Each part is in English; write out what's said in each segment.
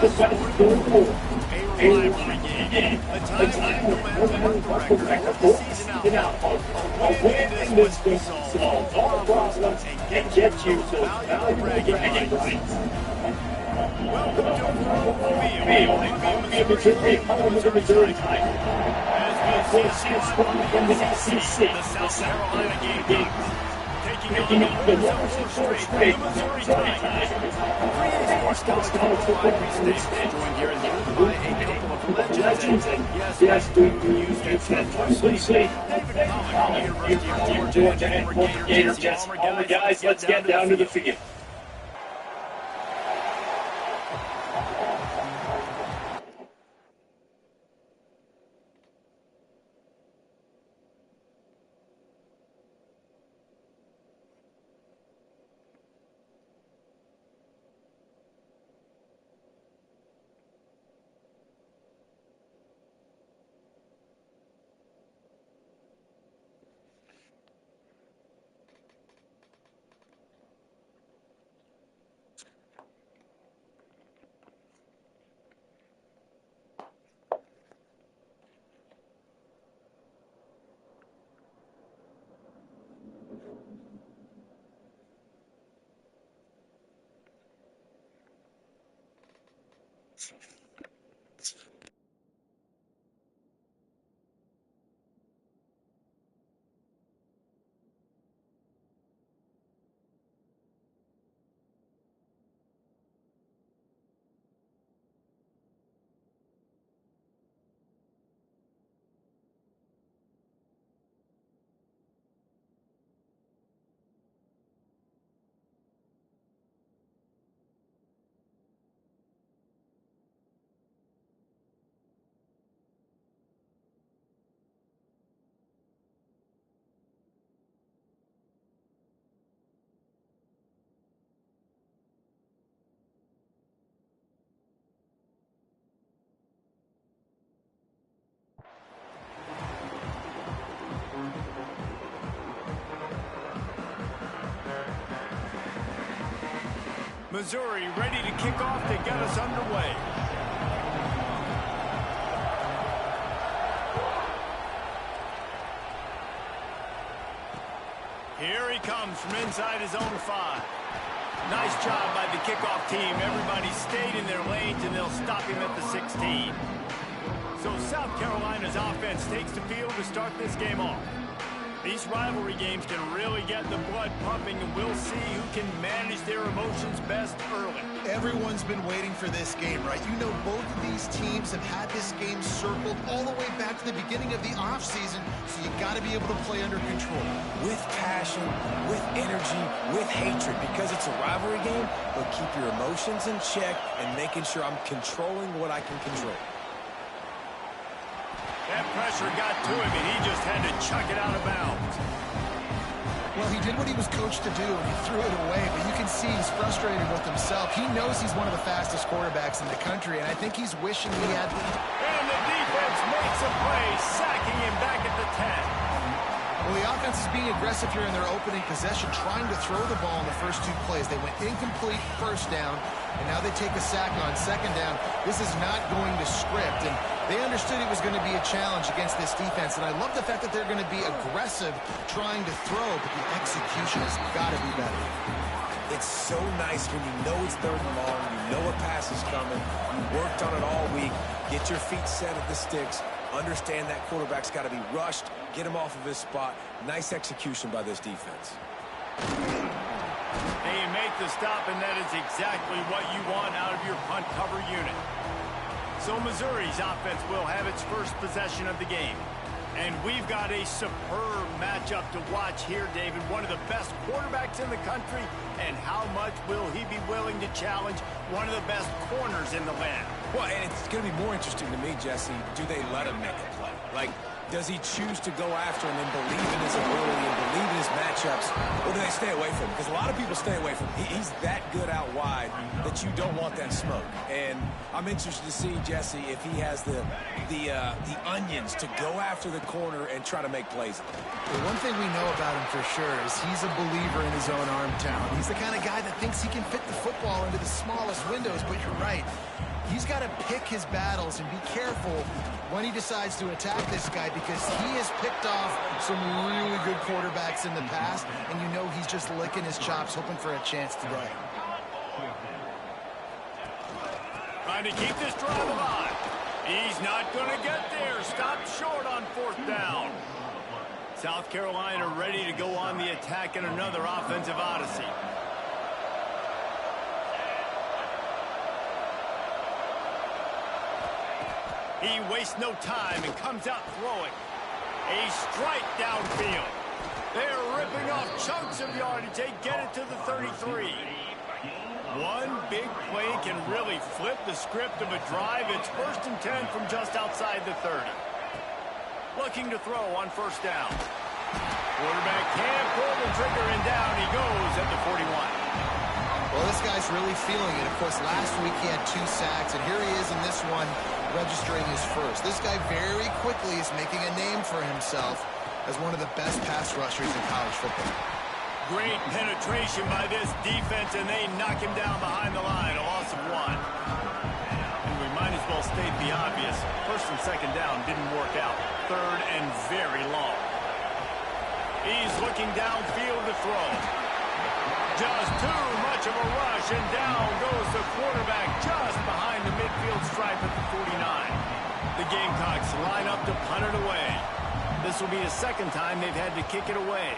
Best scoring a rivalry game. A time when no matter what the record or the season outcome, a win in this one will solve all problems and get you those valuable bragging rights. Welcome to Field, Missouri time. As we see a squad from the SEC, the South Carolina Gamecocks, taking on the winners of 4 straight, the Missouri Tigers. 3 Sports College Football Stage, joined here in the booth by a couple of legends, and yes, we use that loosely. David Pollock, University of Georgia, and former Gator Jets. All the guys, let's get down to the field. Missouri ready to kick off to get us underway. Here he comes from inside his own 5. Nice job by the kickoff team. Everybody stayed in their lanes, and they'll stop him at the 16. So South Carolina's offense takes the field to start this game off. These rivalry games can really get the blood pumping, and we'll see who can manage their emotions best early. Everyone's been waiting for this game, right? You know, both of these teams have had this game circled all the way back to the beginning of the offseason, so you got to be able to play under control. With passion, with energy, with hatred, because it's a rivalry game, but keep your emotions in check and making sure I'm controlling what I can control. That pressure got to him, and he just had to chuck it out of bounds. Well, he did what he was coached to do, and he threw it away, but you can see he's frustrated with himself. He knows he's one of the fastest quarterbacks in the country, and I think he's wishing he had... And the defense makes a play, sacking him back at the 10. Well, the offense is being aggressive here in their opening possession, trying to throw the ball in the first 2 plays. They went incomplete first down, and now they take a sack on second down. This is not going to script, and they understood it was going to be a challenge against this defense, and I love the fact that they're going to be aggressive trying to throw, but the execution has got to be better. It's so nice when you know it's 3rd and long, you know a pass is coming, you worked on it all week, get your feet set at the sticks, understand that quarterback's got to be rushed, get him off of his spot. Nice execution by this defense. They make the stop, and that is exactly what you want out of your punt cover unit. So Missouri's offense will have its first possession of the game. And we've got a superb matchup to watch here, David. One of the best quarterbacks in the country. And how much will he be willing to challenge one of the best corners in the land? Well, and it's going to be more interesting to me, Jesse, do they let him make a play? Like, does he choose to go after him and believe in his ability and believe in his matchups, or do they stay away from him? Because a lot of people stay away from him. He's that good out wide that you don't want that smoke. And I'm interested to see, Jesse, if he has the onions to go after the corner and try to make plays. The one thing we know about him for sure is he's a believer in his own arm talent. He's the kind of guy that thinks he can fit the football into the smallest windows, but you're right. He's he's got to pick his battles and be careful when he decides to attack this guy, because he has picked off some really good quarterbacks in the past, and you know he's just licking his chops, hoping for a chance today. Trying to keep this drive alive. He's not going to get there. Stopped short on 4th down. South Carolina ready to go on the attack in another offensive odyssey. He wastes no time and comes out throwing. A strike downfield. They're ripping off chunks of yardage. They get it to the 33. One big play can really flip the script of a drive. It's 1st and 10 from just outside the 30. Looking to throw on 1st down. Quarterback can't pull the trigger, and down he goes at the 41. Well, this guy's really feeling it. Of course, last week he had 2 sacks, and here he is in this one, registering his first. This guy very quickly is making a name for himself as one of the best pass rushers in college football. Great penetration by this defense, and they knock him down behind the line, a loss of 1. And we might as well state the obvious. 1st and 2nd down didn't work out. 3rd and very long. He's looking downfield to throw. Just too much of a rush, and down goes the quarterback just behind the midfield stripe at the 49. The Gamecocks line up to punt it away. This will be the 2nd time they've had to kick it away.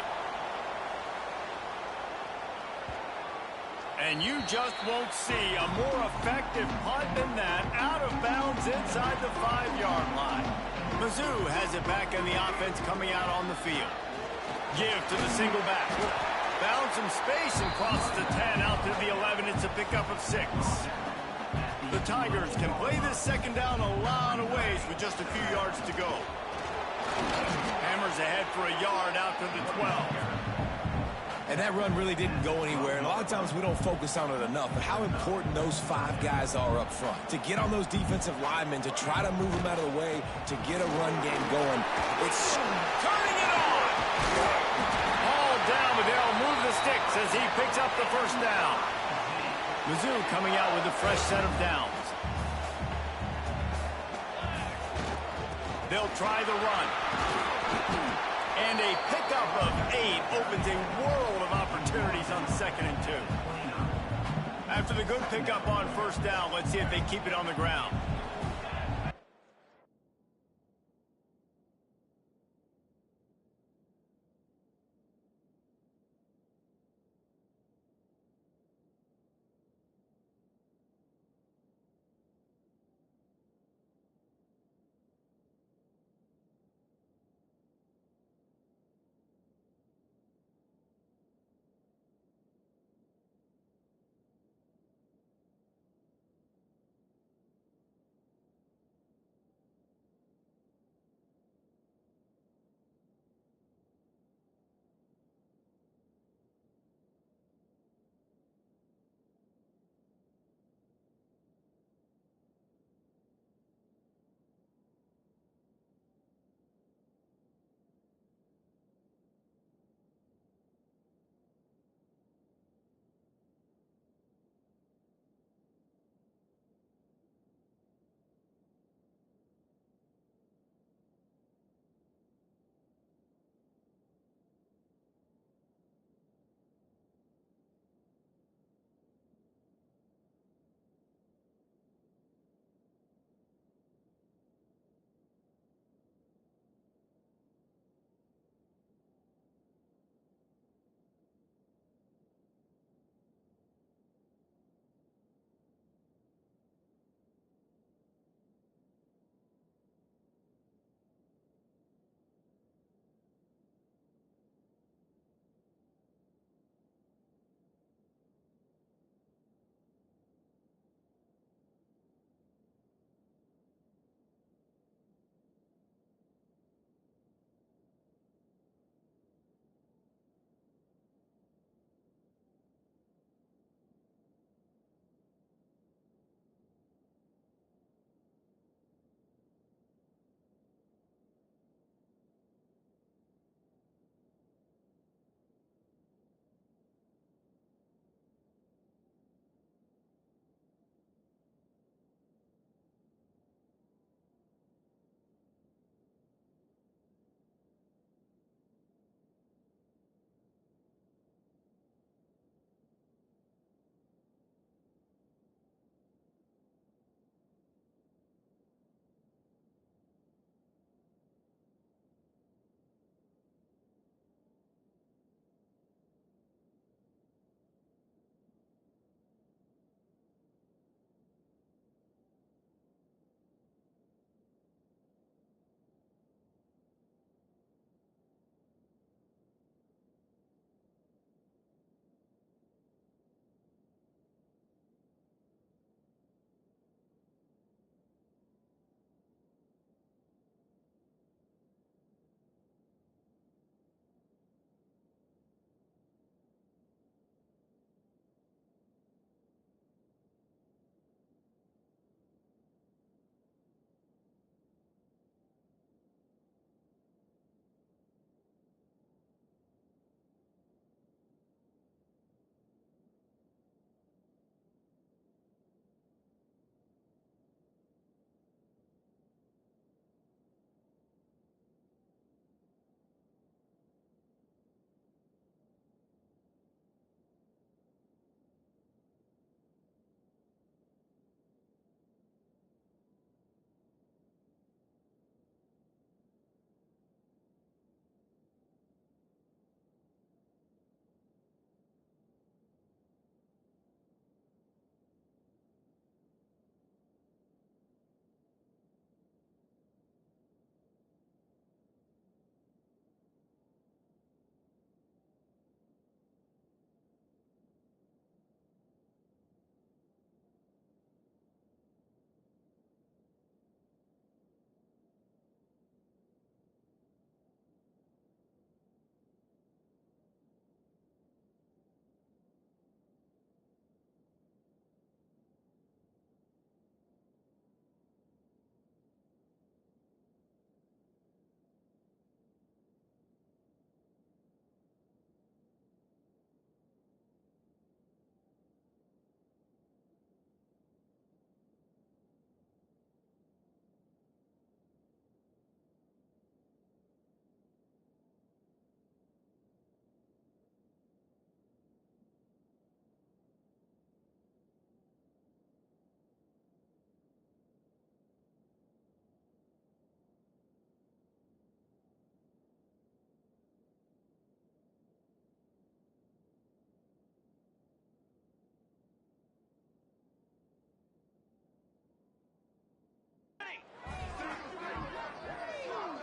And you just won't see a more effective punt than that, out of bounds inside the 5-yard line. Mizzou has it back in the offense coming out on the field. Give to the single back. Found some space and crosses the 10 out to the 11. It's a pickup of 6. The Tigers can play this 2nd down a lot of ways with just a few yards to go. Hammers ahead for a yard out to the 12. And that run really didn't go anywhere, and a lot of times we don't focus on it enough, but how important those 5 guys are up front. To get on those defensive linemen, to try to move them out of the way, to get a run game going. It's turning it on! All down, but they'll move the sticks as he picks up the 1st down. Mizzou coming out with a fresh set of downs. They'll try the run. And a pickup of 8 opens a world of opportunities on 2nd and 2. After the good pickup on 1st down, let's see if they keep it on the ground.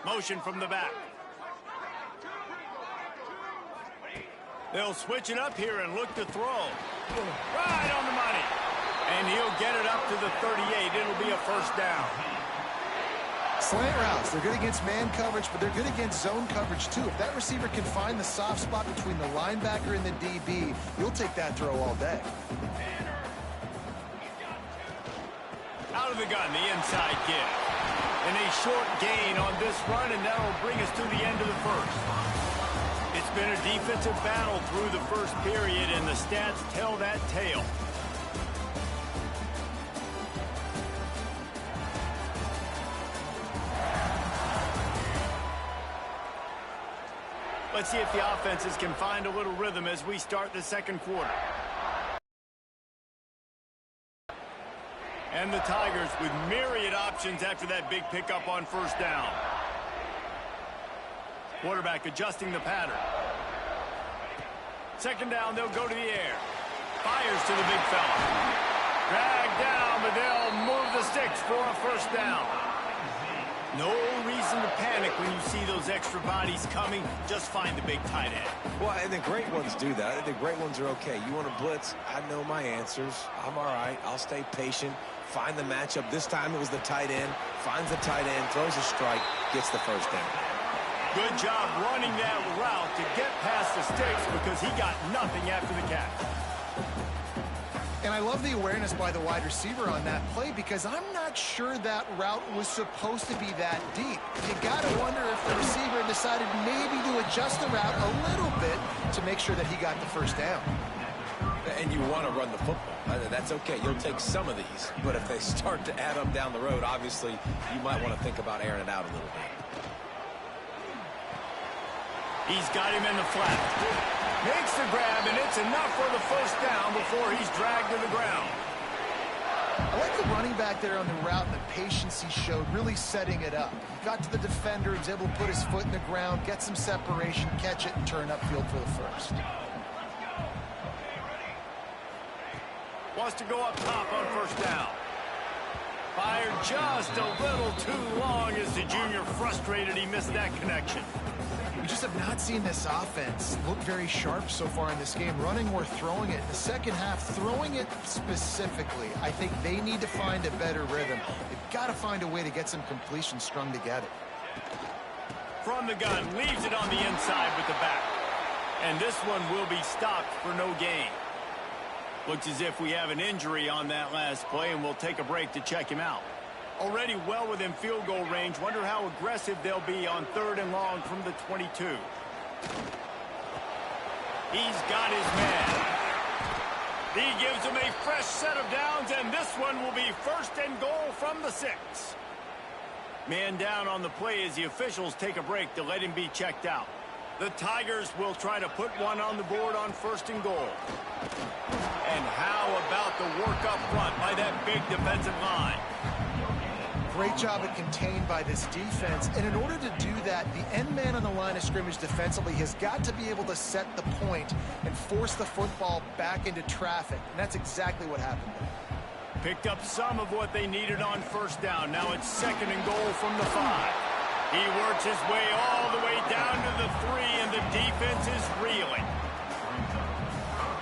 Motion from the back. They'll switch it up here and look to throw. Right on the money. And he'll get it up to the 38. It'll be a first down. Slant routes, they're good against man coverage, but they're good against zone coverage too. If that receiver can find the soft spot between the linebacker and the DB, you'll take that throw all day. Out of the gun, the inside kid. And a short gain on this run, and that'll bring us to the end of the first. It's been a defensive battle through the first period, and the stats tell that tale. Let's see if the offenses can find a little rhythm as we start the second quarter. And the Tigers with myriad options after that big pickup on first down. Quarterback adjusting the pattern. Second down, they'll go to the air. Fires to the big fella. Dragged down, but they'll move the sticks for a first down. No reason to panic when you see those extra bodies coming. Just find the big tight end. Well, and the great ones do that. The great ones are okay. You want to blitz? I know my answers. I'm all right. I'll stay patient. Find the matchup. This time it was the tight end. Finds the tight end, throws a strike, gets the first down. Good job running that route to get past the sticks because he got nothing after the catch. And I love the awareness by the wide receiver on that play because I'm not sure that route was supposed to be that deep. You got to wonder if the receiver decided maybe to adjust the route a little bit to make sure that he got the first down. And you want to run the football. That's okay. You'll take some of these. But if they start to add up down the road, obviously, you might want to think about airing it out a little bit. He's got him in the flat. Makes the grab, and it's enough for the first down before he's dragged to the ground. I like the running back there on the route and the patience he showed, really setting it up. He got to the defender, he was able to put his foot in the ground, get some separation, catch it, and turn upfield for the first. Wants to go up top on first down. Fired just a little too long as the junior frustrated he missed that connection. We just have not seen this offense look very sharp so far in this game, running or throwing it. In the second half, throwing it specifically, I think they need to find a better rhythm. They've got to find a way to get some completion strung together. From the gun, leaves it on the inside with the back. And this one will be stopped for no gain. Looks as if we have an injury on that last play, and we'll take a break to check him out. Already well within field goal range. Wonder how aggressive they'll be on 3rd and long from the 22. He's got his man. He gives him a fresh set of downs, and this one will be 1st and goal from the 6. Man down on the play as the officials take a break to let him be checked out. The Tigers will try to put one on the board on 1st and goal. And how about the work up front by that big defensive line? Great job at contained by this defense. And in order to do that, the end man on the line of scrimmage defensively has got to be able to set the point and force the football back into traffic. And that's exactly what happened there. Picked up some of what they needed on first down. Now it's 2nd and goal from the 5. He works his way all the way down to the 3, and the defense is reeling.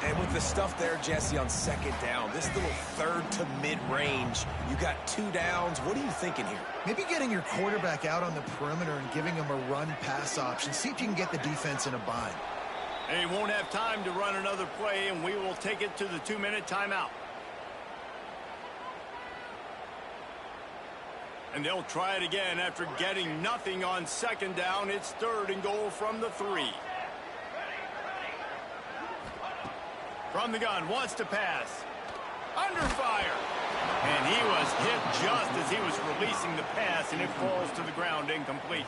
And with the stuff there, Jesse, on 2nd down, this little 3rd to mid-range, you got 2 downs. What are you thinking here? Maybe getting your quarterback out on the perimeter and giving him a run-pass option. See if you can get the defense in a bind. They won't have time to run another play, and we will take it to the 2-minute timeout. And they'll try it again after getting nothing on 2nd down. It's 3rd and goal from the 3. From the gun, wants to pass. Under fire. And he was hit just as he was releasing the pass, and it falls to the ground incomplete.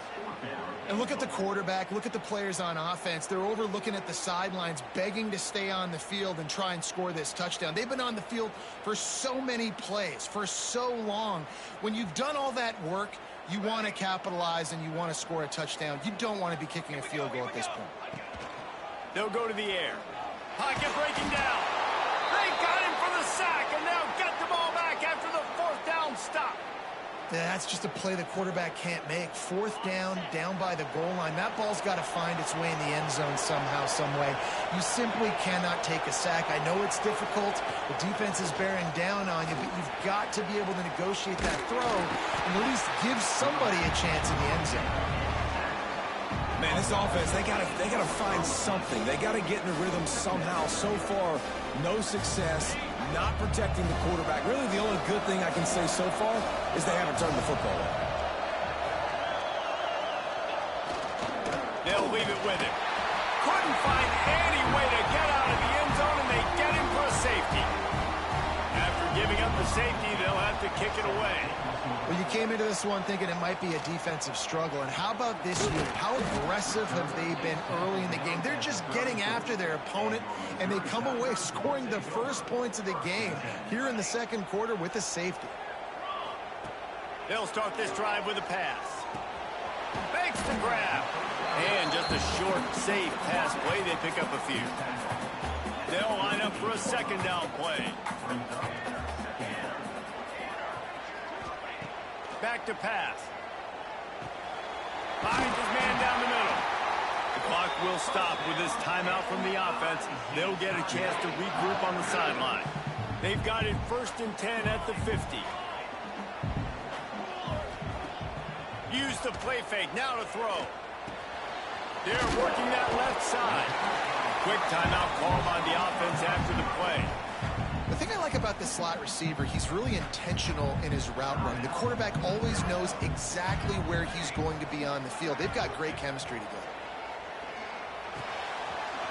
And look at the quarterback, look at the players on offense. They're overlooking at the sidelines, begging to stay on the field and try and score this touchdown. They've been on the field for so many plays, for so long. When you've done all that work, you want to capitalize and you want to score a touchdown. You don't want to be kicking a field goal at this point. They'll go to the air. Pocket breaking down. They got him for the sack, and now get the ball back after the 4th down stop. Yeah, that's just a play the quarterback can't make. Fourth down, down by the goal line. That ball's got to find its way in the end zone somehow, some way. You simply cannot take a sack. I know it's difficult. The defense is bearing down on you, but you've got to be able to negotiate that throw and at least give somebody a chance in the end zone. Man, this offense, they gotta find something. They gotta get in a rhythm somehow. So far, no success, not protecting the quarterback. Really, the only good thing I can say so far is they haven't turned the football over. They'll leave it with him. Couldn't find any way to get out of the end zone, and they get him for a safety. After giving up the safety, they'll have to kick it away. Well, you came into this one thinking it might be a defensive struggle, and how about this unit? How aggressive have they been early in the game? They're just getting after their opponent, and they come away scoring the first points of the game here in the second quarter with a safety. They'll start this drive with a pass. Fakes the grab. And just a short, safe pass play. They pick up a few. They'll line up for a second down play. Back to pass. Finds his man down the middle. The clock will stop with this timeout from the offense. They'll get a chance to regroup on the sideline. They've got it 1st and 10 at the 50. Use the play fake. Now to throw. They're working that left side. Quick timeout call by the offense after the play. The thing I like about the slot receiver, he's really intentional in his route running. The quarterback always knows exactly where he's going to be on the field. They've got great chemistry together.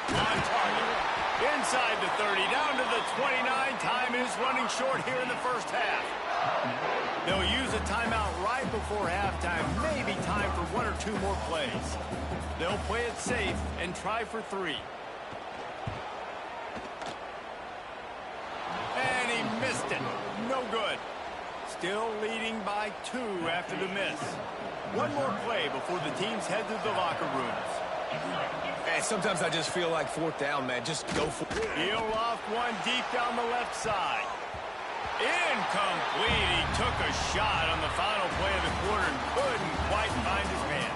On target. Inside the 30, down to the 29. Time is running short here in the first half. They'll use a timeout right before halftime. Maybe time for 1 or 2 more plays. They'll play it safe and try for 3. And he missed it. No good. Still leading by 2 after the miss. 1 more play before the teams head to the locker rooms. Hey, sometimes I just feel like 4th down, man. Just go for it. He'll loft one deep down the left side. Incomplete. He took a shot on the final play of the quarter and couldn't quite find his man.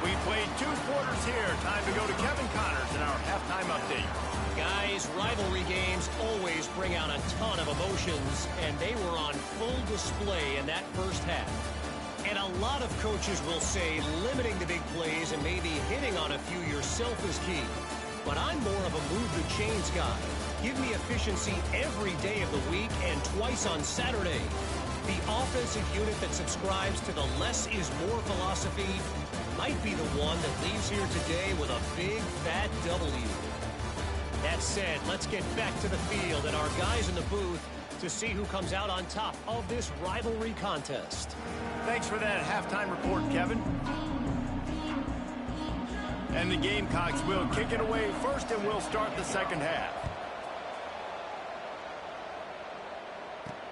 We played 2 quarters here. Time to go to Kevin Connors in our halftime update. Guys, rivalry games always bring out a ton of emotions, and they were on full display in that first half. And a lot of coaches will say limiting the big plays and maybe hitting on a few yourself is key. But I'm more of a move the chains guy. Give me efficiency every day of the week and twice on Saturday. The offensive unit that subscribes to the less is more philosophy might be the one that leaves here today with a big, fat W. That said, let's get back to the field and our guys in the booth to see who comes out on top of this rivalry contest. Thanks for that halftime report, Kevin. And the Gamecocks will kick it away first, and we'll start the second half.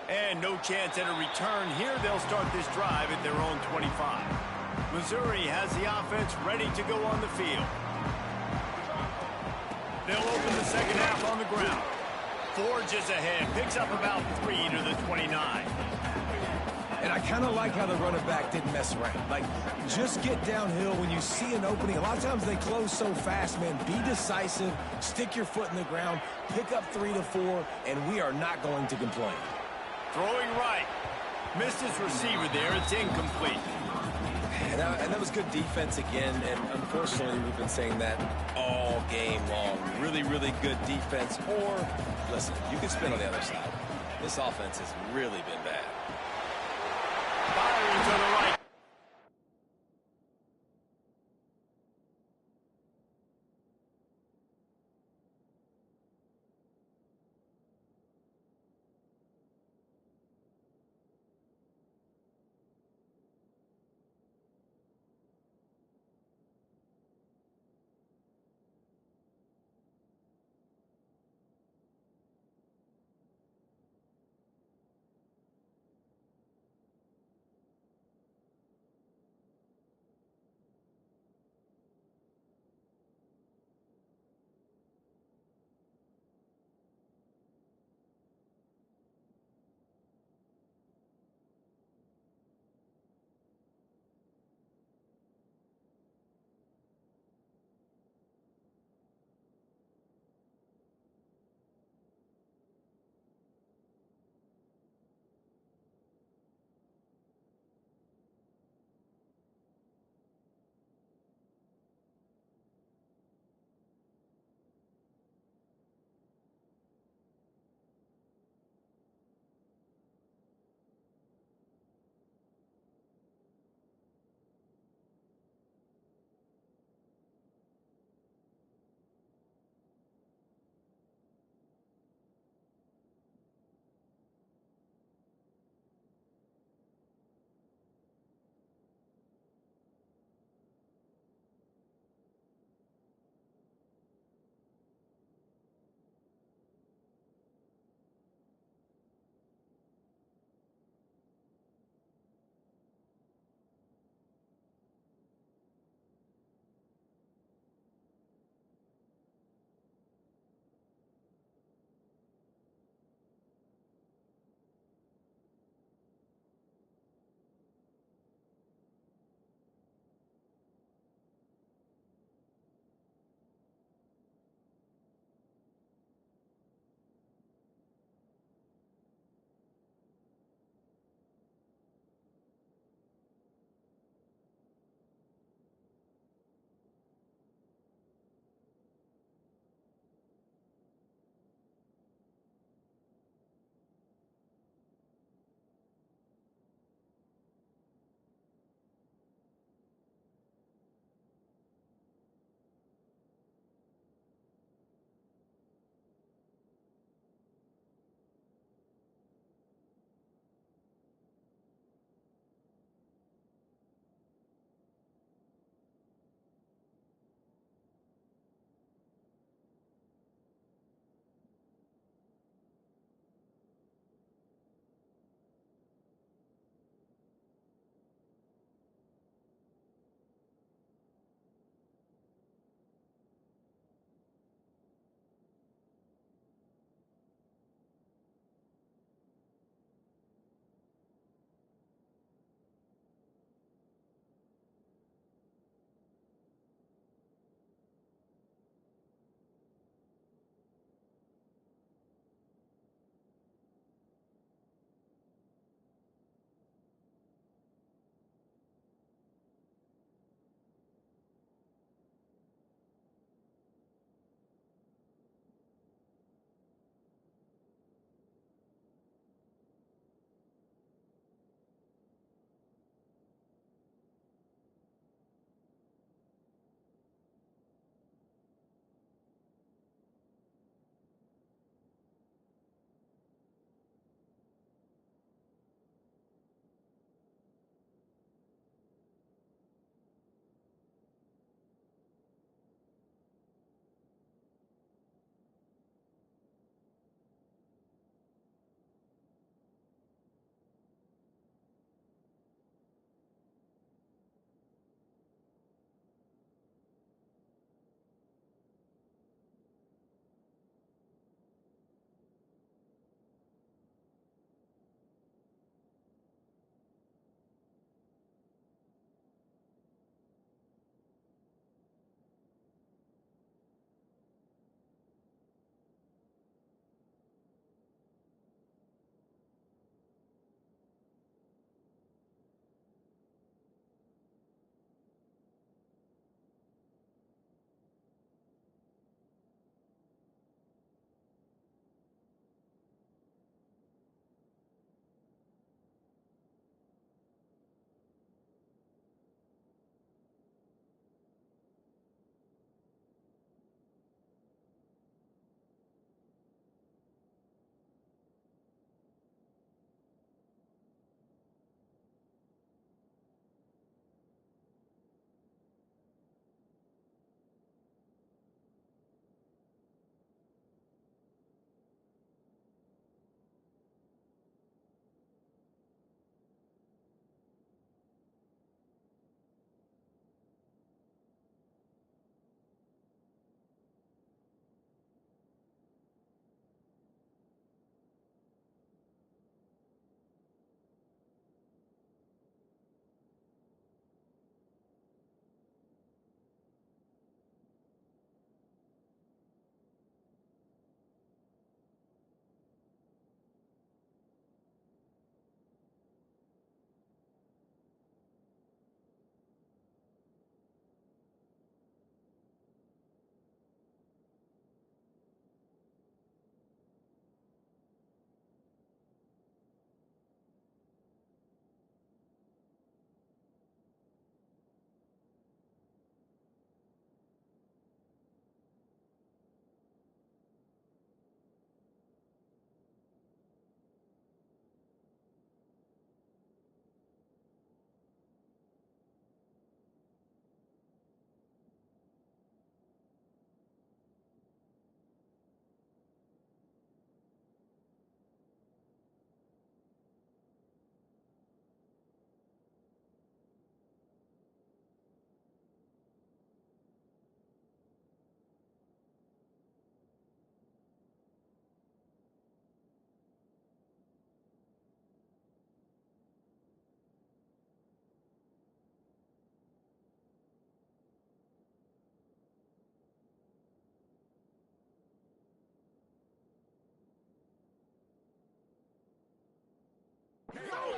And no chance at a return here. They'll start this drive at their own 25. Missouri has the offense ready to go on the field. They'll open the second half on the ground. Forges ahead, picks up about 3 to the 29. And I kind of like how the running back didn't mess around. Like, just get downhill when you see an opening. A lot of times they close so fast, man. Be decisive, stick your foot in the ground, pick up 3 to 4, and we are not going to complain. Throwing right. Missed his receiver there. It's incomplete. And that was good defense again, and unfortunately we've been saying that all game long. Really, really good defense. Or, listen, you can spin on the other side. This offense has really been bad. Firing to the right.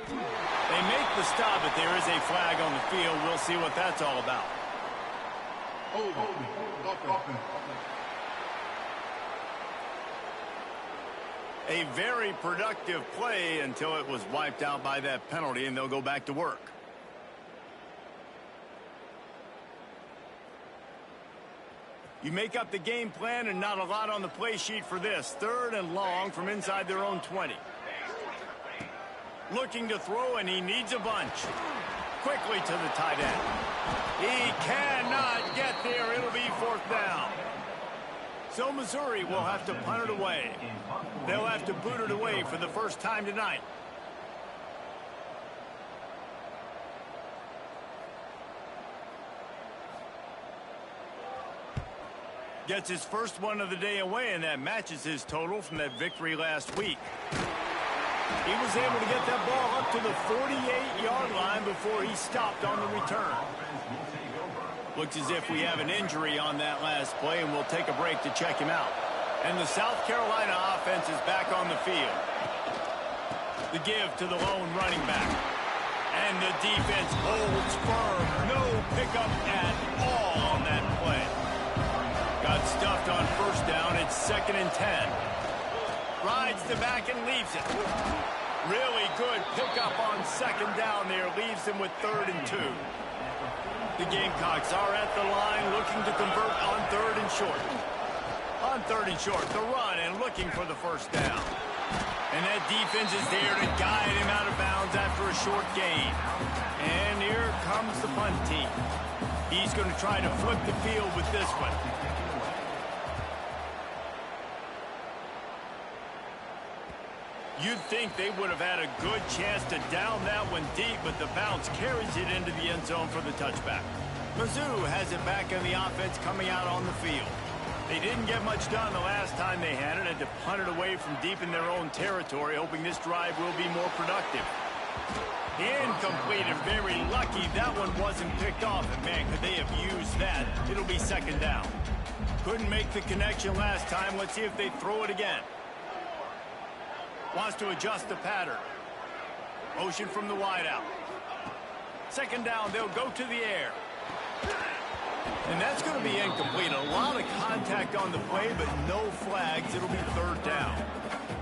They make the stop, but there is a flag on the field. We'll see what that's all about. A very productive play until it was wiped out by that penalty, and they'll go back to work. You make up the game plan and not a lot on the play sheet for this. 3rd and long from inside their own 20. Looking to throw, and he needs a bunch. Quickly to the tight end. He cannot get there. It'll be 4th down. So Missouri will have to punt it away. They'll have to boot it away for the first time tonight. Gets his first one of the day away, and that matches his total from that victory last week. He was able to get that ball up to the 48-yard line before he stopped on the return. Looks as if we have an injury on that last play, and we'll take a break to check him out. And the South Carolina offense is back on the field. The give to the lone running back. And the defense holds firm. No pickup at all on that play. Got stuffed on 1st down. It's 2nd and 10. Rides the back and leaves it. Really good pickup on 2nd down there. Leaves him with 3rd and 2. The Gamecocks are at the line looking to convert on 3rd and short. On 3rd and short, the run and looking for the 1st down. And that defense is there to guide him out of bounds after a short gain. And here comes the punt team. He's going to try to flip the field with this one. You'd think they would have had a good chance to down that one deep, but the bounce carries it into the end zone for the touchback. Mizzou has it back in the offense coming out on the field. They didn't get much done the last time they had it, had to punt it away from deep in their own territory, hoping this drive will be more productive. Incomplete, and very lucky that one wasn't picked off, and man, could they have used that. It'll be 2nd down. Couldn't make the connection last time. Let's see if they throw it again. Wants to adjust the pattern. Motion from the wideout. 2nd down, they'll go to the air. And that's going to be incomplete. A lot of contact on the play, but no flags. It'll be 3rd down.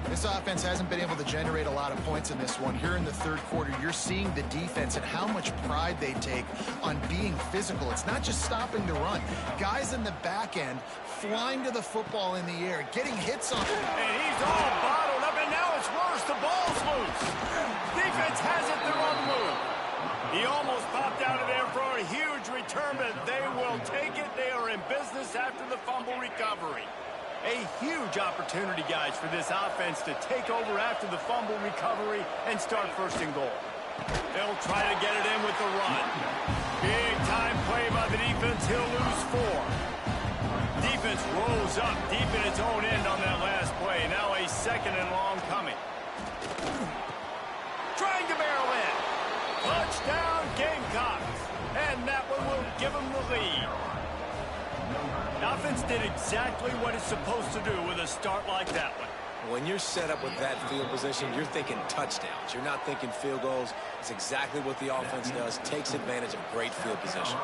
This offense hasn't been able to generate a lot of points in this one. Here in the 3rd quarter, you're seeing the defense and how much pride they take on being physical. It's not just stopping the run. Guys in the back end flying to the football in the air, getting hits on it. And he's all bottled up, and now it's worse. The ball's loose. Defense has it. They're on the move. He almost popped out of there for a huge return, but they will take it. They are in business after the fumble recovery. A huge opportunity, guys, for this offense to take over after the fumble recovery and start 1st and goal. They'll try to get it in with the run. Big time play by the defense. He'll lose 4. Defense rose up deep in its own end on that last play. Now a 2nd and long coming. Trying to barrel in. Touchdown, Gamecocks. And that one will give them the lead. The offense did exactly what it's supposed to do with a start like that one. When you're set up with that field position, you're thinking touchdowns. You're not thinking field goals. It's exactly what the offense does. Takes advantage of great field position.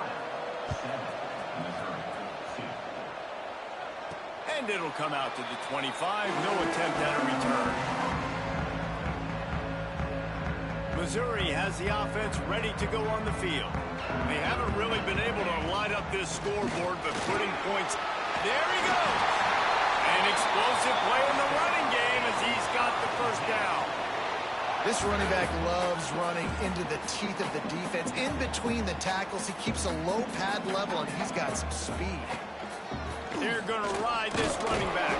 And it'll come out to the 25. No attempt at a return. Missouri has the offense ready to go on the field. They haven't really been able to light up this scoreboard, but putting points. There he goes. An explosive play in the running game as he's got the 1st down. This running back loves running into the teeth of the defense. In between the tackles, he keeps a low pad level, and he's got some speed. They're going to ride this running back.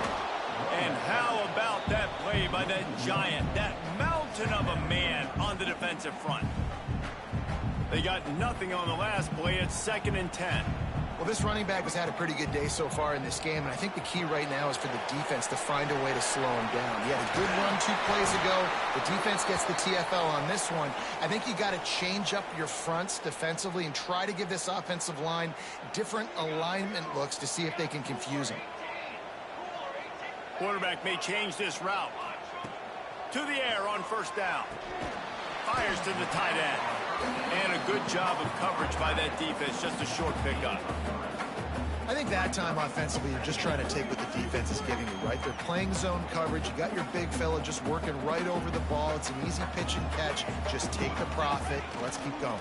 And how about that play by that giant, that mountain of a man on the defensive front? They got nothing on the last play. It's 2nd and 10. Well, this running back has had a pretty good day so far in this game, and I think the key right now is for the defense to find a way to slow him down. He had a good run 2 plays ago. The defense gets the TFL on this one. I think you got to change up your fronts defensively and try to give this offensive line different alignment looks to see if they can confuse him. Quarterback may change this route. To the air on 1st down. Fires to the tight end. And a good job of coverage by that defense. Just a short pickup. I think that time offensively, you're just trying to take what the defense is giving you, right? They're playing zone coverage. You got your big fella just working right over the ball. It's an easy pitch and catch. Just take the profit. Let's keep going.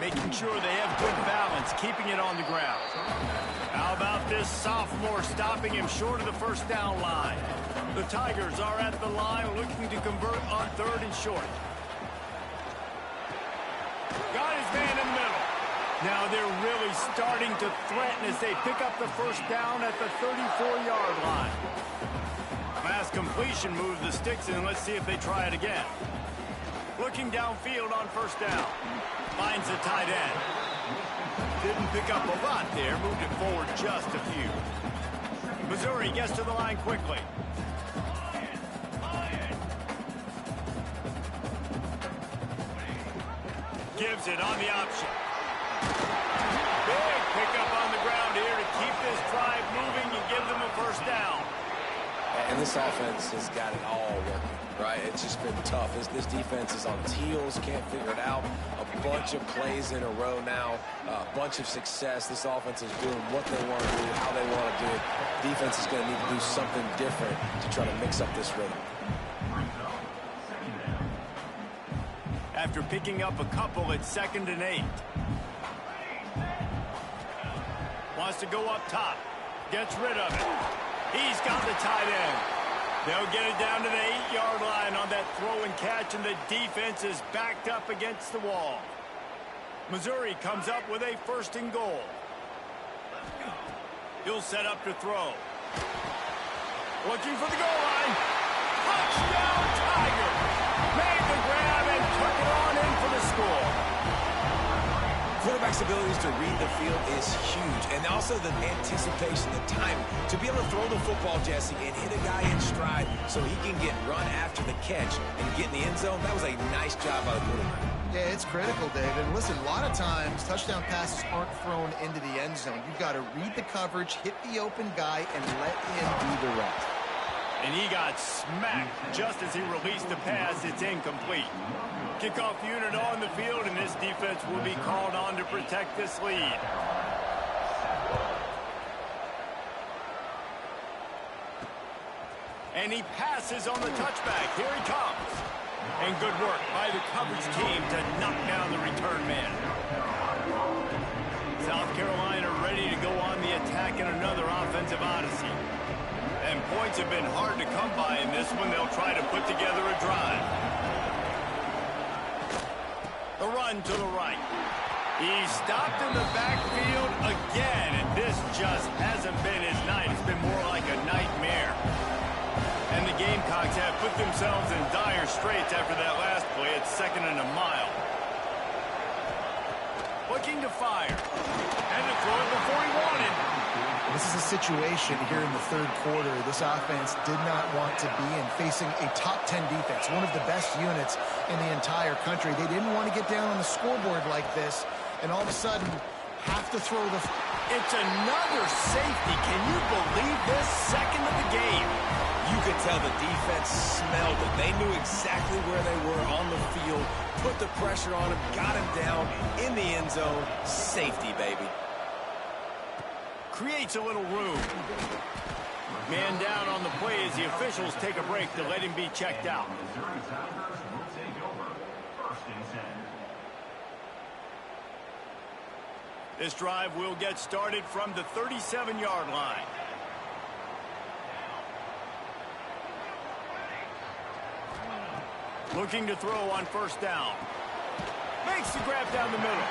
Making sure they have good balance, keeping it on the ground. How about this sophomore stopping him short of the first down line? The Tigers are at the line looking to convert on 3rd and short. Got his man in the middle. Now they're really starting to threaten as they pick up the first down at the 34-yard line. Last completion moves the sticks in. Let's see if they try it again. Looking downfield on first down. Finds the tight end. Didn't pick up a lot there. Moved it forward just a few. Missouri gets to the line quickly. Gives it on the option. Big pickup on the ground here to keep this drive moving and give them a first down. And this offense has got it all working, right? It's just been tough. This defense is on its heels, can't figure it out. A bunch of plays in a row now, a bunch of success. This offense is doing what they want to do, how they want to do it. Defense is going to need to do something different to try to mix up this rhythm. After picking up a couple at 2nd and 8. Wants to go up top. Gets rid of it. He's got the tight end. They'll get it down to the 8-yard line on that throw and catch, and the defense is backed up against the wall. Missouri comes up with a 1st and goal. He'll set up to throw. Looking for the goal line. Touchdown, Tiger! Made the grab and took it on in for the score. Quarterback's abilities to read the field is huge, and also the anticipation, the timing. To be able to throw the football, Jesse, and hit a guy in stride so he can get run after the catch and get in the end zone, that was a nice job by the quarterback. Yeah, it's critical, David. Listen, a lot of times, touchdown passes aren't thrown into the end zone. You've got to read the coverage, hit the open guy, and let him do the rest. And he got smacked just as he released the pass. It's incomplete. Kickoff unit on the field, and this defense will be called on to protect this lead. And he passes on the touchback. Here he comes. And good work by the coverage team to knock down the return man. South Carolina ready to go on the attack in another offensive odyssey. And points have been hard to come by in this one. They'll try to put together a drive. The run to the right. He stopped in the backfield again, and this just hasn't been his night. It's been more like a nightmare. And the Gamecocks have put themselves in dire straits after that last play. It's 2nd and a mile. Looking to fire. And to throw it before he wanted. This is a situation here in the 3rd quarter this offense did not want to be in, facing a top 10 defense, one of the best units in the entire country. They didn't want to get down on the scoreboard like this, and all of a sudden have to throw the... It's another safety. Can you believe this? 2nd of the game. You could tell the defense smelled it. They knew exactly where they were on the field, put the pressure on him, got him down in the end zone. Safety, baby. Creates a little room. Man down on the play as the officials take a break to let him be checked out. This drive will get started from the 37-yard line. Looking to throw on first down. Makes the grab down the middle.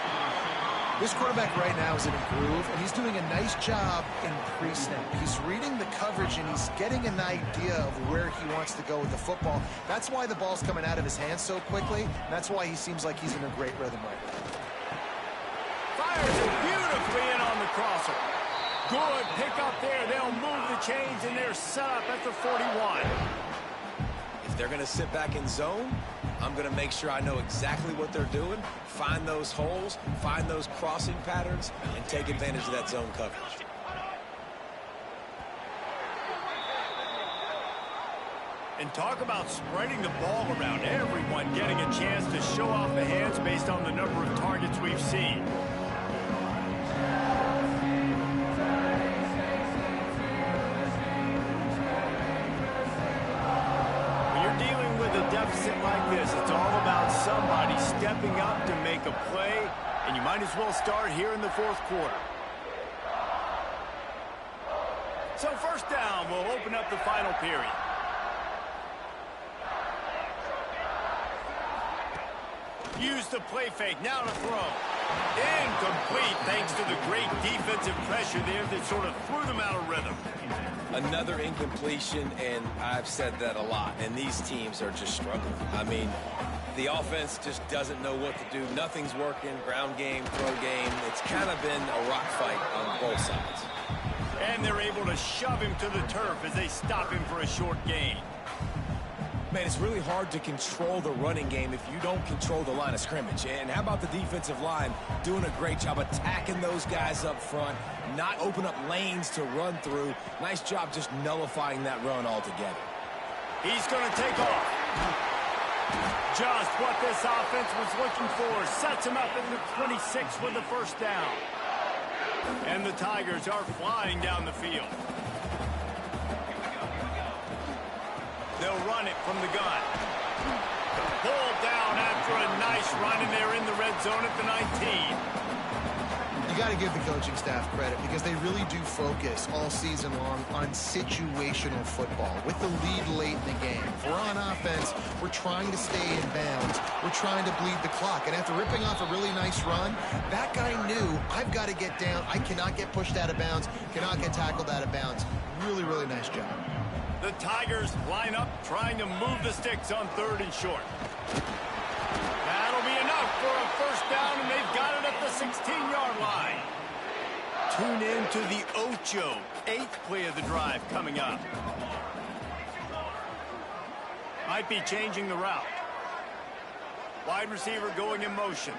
This quarterback right now is in a groove, and he's doing a nice job in pre-snap. He's reading the coverage, and he's getting an idea of where he wants to go with the football. That's why the ball's coming out of his hands so quickly, and that's why he seems like he's in a great rhythm right now. Fires it beautifully in on the crosser. Good pick up there. They'll move the chains, and they're set up at the 41. If they're going to sit back in zone, I'm going to make sure I know exactly what they're doing, find those holes, find those crossing patterns, and take advantage of that zone coverage. And talk about spreading the ball around. Everyone getting a chance to show off the hands based on the number of targets we've seen. When you're dealing with a deficit like this, it's all about somebody stepping up to make a play, and you might as well start here in the fourth quarter. So first down will open up the final period. Use the play fake, now to throw. Incomplete thanks to the great defensive pressure there that sort of threw them out of rhythm. Another incompletion, and I've said that a lot, and these teams are just struggling. I mean, the offense just doesn't know what to do. Nothing's working, ground game, throw game. It's kind of been a rock fight on both sides. And they're able to shove him to the turf as they stop him for a short gain. Man, it's really hard to control the running game if you don't control the line of scrimmage. And how about the defensive line doing a great job attacking those guys up front, not open up lanes to run through. Nice job just nullifying that run altogether. He's going to take off. Just what this offense was looking for. Sets him up in the 26 with the first down. And the Tigers are flying down the field. They'll run it from the gun. Pulled down after a nice run, and they're in the red zone at the 19. You got to give the coaching staff credit because they really do focus all season long on situational football. With the lead late in the game, if we're on offense, we're trying to stay in bounds. We're trying to bleed the clock. And after ripping off a really nice run, that guy knew, I've got to get down. I cannot get pushed out of bounds, cannot get tackled out of bounds. Really, really nice job. The Tigers line up, trying to move the sticks on 3rd and short. That'll be enough for a first down, and they've got it at the 16-yard line. Tune in to the Ocho, 8th play of the drive coming up. Might be changing the route. Wide receiver going in motion.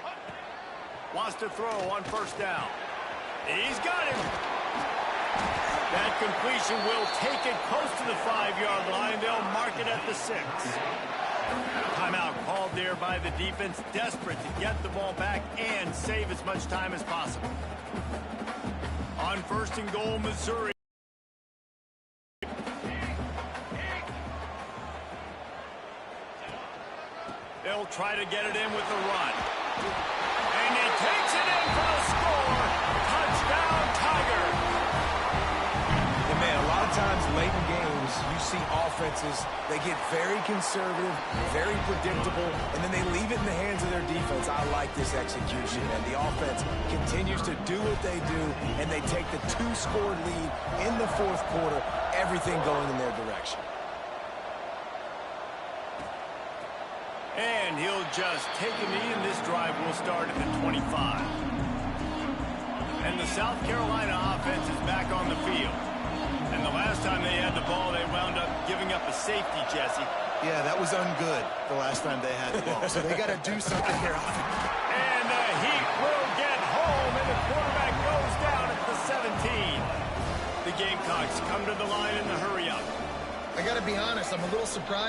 Wants to throw on first down. He's got him. That completion will take it close to the 5-yard line. They'll mark it at the 6. Timeout called there by the defense, desperate to get the ball back and save as much time as possible. On 1st and goal, Missouri. They'll try to get it in with the run. And he takes it in for the score. Touchdown, Tigers. Man, a lot of times late in games, you see offenses, they get very conservative, very predictable, and then they leave it in the hands of their defense. I like this execution, and the offense continues to do what they do, and they take the 2-score lead in the 4th quarter, everything going in their direction. And he'll just take a knee, and this drive will start at the 25. And the South Carolina offense is back on the field. And the last time they had the ball, they wound up giving up a safety, Jesse. Yeah, that was ungood the last time they had the ball. So they got to do something here. And the Heat will get home, and the quarterback goes down at the 17. The Gamecocks come to the line in the hurry-up. I got to be honest, I'm a little surprised.